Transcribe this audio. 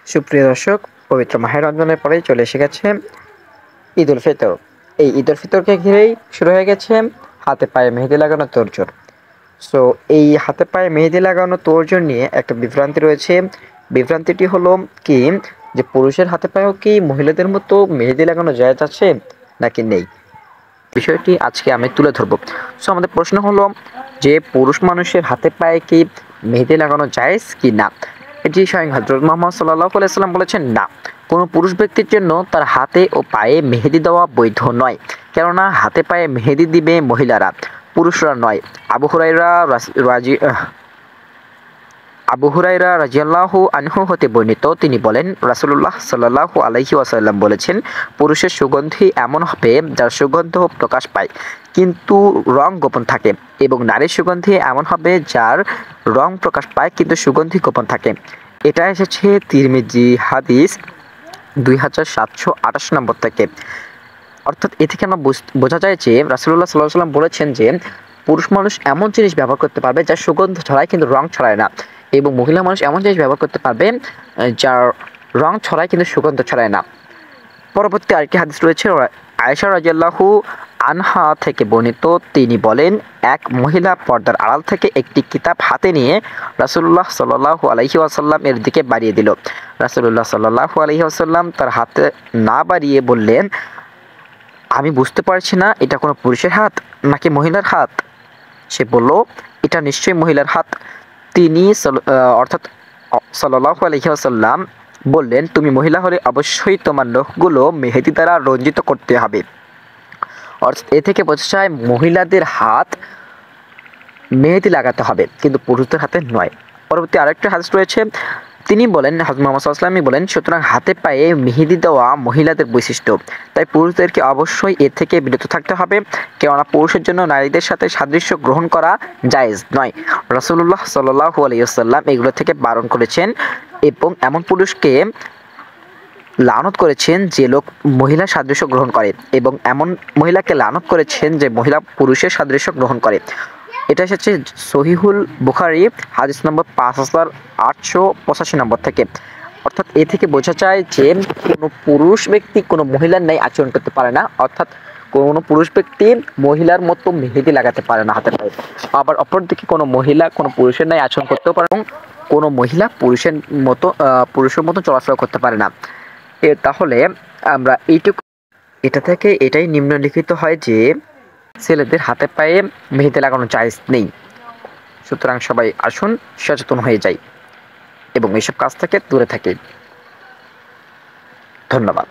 সুপ্রিয় দর্শক, পবিত্র মাহে রমজানের পরেই চলে এসে গেছে ঈদ উল ফিতর। এই ঈদ উল ফিতরকে ঘিরেই শুরু হয়ে গেছে হাতে পায়ে মেহেদি লাগানো তোড়জোড়। সো এই হাতে পায়ে মেহেদি লাগানো তোড়জোড় নিয়ে একটা বিভ্রান্তি রয়েছে। বিভ্রান্তিটি হলো কি, যে পুরুষের হাতে পায়েও কি মহিলাদের মতো মেহেদি লাগানো জায়েজ আছে নাকি নেই, বিষয়টি আজকে আমি তুলে ধরব। সো আমাদের প্রশ্ন হলো যে পুরুষ মানুষের হাতে পায়ে কি মেহেদি লাগানো জায়েজ কি না। এটি স্বয়ং হযরত মুহাম্মদ সাল্লাল্লাহু আলাইহি ওয়াসাল্লাম বলেছেন, না, কোনো পুরুষ ব্যক্তির জন্য তার হাতে ও পায়ে মেহেদি দেওয়া বৈধ নয়, কেননা হাতে পায়ে মেহেদি দিবে মহিলারা, পুরুষরা নয়। আবু হুরায়রা রাদিয়াল্লাহু আনহু হতে বর্ণিত, তিনি বলেন, রাসূলুল্লাহ সাল্লাল্লাহু আলাইহি ওয়াসাল্লাম বলেছেন, পুরুষের সুগন্ধি এমন হবে যার সুগন্ধ প্রকাশ পায় কিন্তু রং গোপন থাকে, এবং নারীর সুগন্ধি এমন হবে যার রং প্রকাশ পায় কিন্তু সুগন্ধি গোপন থাকে। এটা এসেছে তিরমিজি হাদিস 2728 নম্বর থেকে। অর্থাৎ এ থেকে আমরা বোঝা যায় যে রাসূলুল্লাহ সাল্লাল্লাহু আলাইহি ওয়াসাল্লাম বলেছেন যে পুরুষ মানুষ এমন জিনিস ব্যবহার করতে পারবে যার সুগন্ধ ছড়ায় কিন্তু রং ছড়ায় না, এবং মহিলা মানুষ এমন জিনিস ব্যবহার করতে পারবে যার রং ছড়ায় কিন্তু সুগন্ধ ছড়ায় না। পরবর্তী আরেকটি হাদিস রয়েছে আয়েশা রাদিয়াল্লাহু আনহা থেকে বর্ণিত, তিনি বলেন, এক মহিলা পর্দার আড়াল থেকে একটি কিতাব হাতে নিয়ে রাসূলুল্লাহ সাল্লাল্লাহু আলাইহি ওয়াসাল্লাম এর দিকে বাড়িয়ে দিল। রাসূলুল্লাহ সাল্লাল্লাহু আলাইহি ওয়াসাল্লাম তার হাতে না বাড়িয়ে বললেন, আমি বুঝতে পারছি না এটা কোনো পুরুষের হাত নাকি মহিলার হাত। সে বলল, এটা নিশ্চয়ই মহিলার হাত। তিনি অর্থাৎ সাল্লাল্লাহু আলাইহি ওয়াসাল্লাম বললেন, তুমি মহিলা হলে অবশ্যই তোমার নখগুলো মেহেদি দ্বারা রঞ্জিত করতে হবে। অর্থাৎ এ থেকে বোঝা যায় মহিলাদের হাত মেহেদি লাগাতে হবে কিন্তু পুরুষদের হাতে নয়। পরবর্তী আরেকটা হাদিস রয়েছে, তিনি বলেন, হযরত মুহাম্মদ সাল্লাল্লাহু আলাইহি ওয়াসাল্লাম বলেন, সুতরাং হাতে পায়ে মেহেদি দেওয়া মহিলাদের বৈশিষ্ট্য, তাই পুরুষদেরকে অবশ্যই এ থেকে বিরত থাকতে হবে, কেননা পুরুষের জন্য নারীদের সাথে সাদৃশ্য গ্রহণ করা জায়েজ নয়। রাসূলুল্লাহ সাল্লাল্লাহু আলাইহি ওয়াসাল্লাম এগুলো থেকে বারণ করেছেন এবং এমন পুরুষকে লানত করেছেন যে লোক মহিলার সাদৃশ্য গ্রহণ করে, এবং এমন মহিলাকে লানত করেছেন যে মহিলা পুরুষের সাদৃশ্য গ্রহণ করে। এটা এসেছে সহিহুল বুখারী হাদিস নম্বর 5885 নম্বর থেকে। অর্থাৎ এ থেকে বোঝা যায় যে কোনো পুরুষ ব্যক্তি কোনো মহিলার ন্যায় আচরণ করতে পারে না, অর্থাৎ কোনো পুরুষ ব্যক্তি মহিলার মতো মেহেদি লাগাতে পারে না হাতে পায়ে। আবার অপরদিকে কোনো মহিলা কোনো পুরুষের ন্যায় আচরণ করতেও পারে, কোনো মহিলা পুরুষের মতো চলাফেরা করতে পারে না। তাহলে আমরা এটা থেকে এটাই নিম্নলিখিত হয় যে ছেলেদের হাতে পায়ে মেহেদি লাগানো জায়েজ নেই। সুতরাং সবাই আসুন সচেতন হয়ে যাই এবং এইসব কাজ থেকে দূরে থাকি। ধন্যবাদ।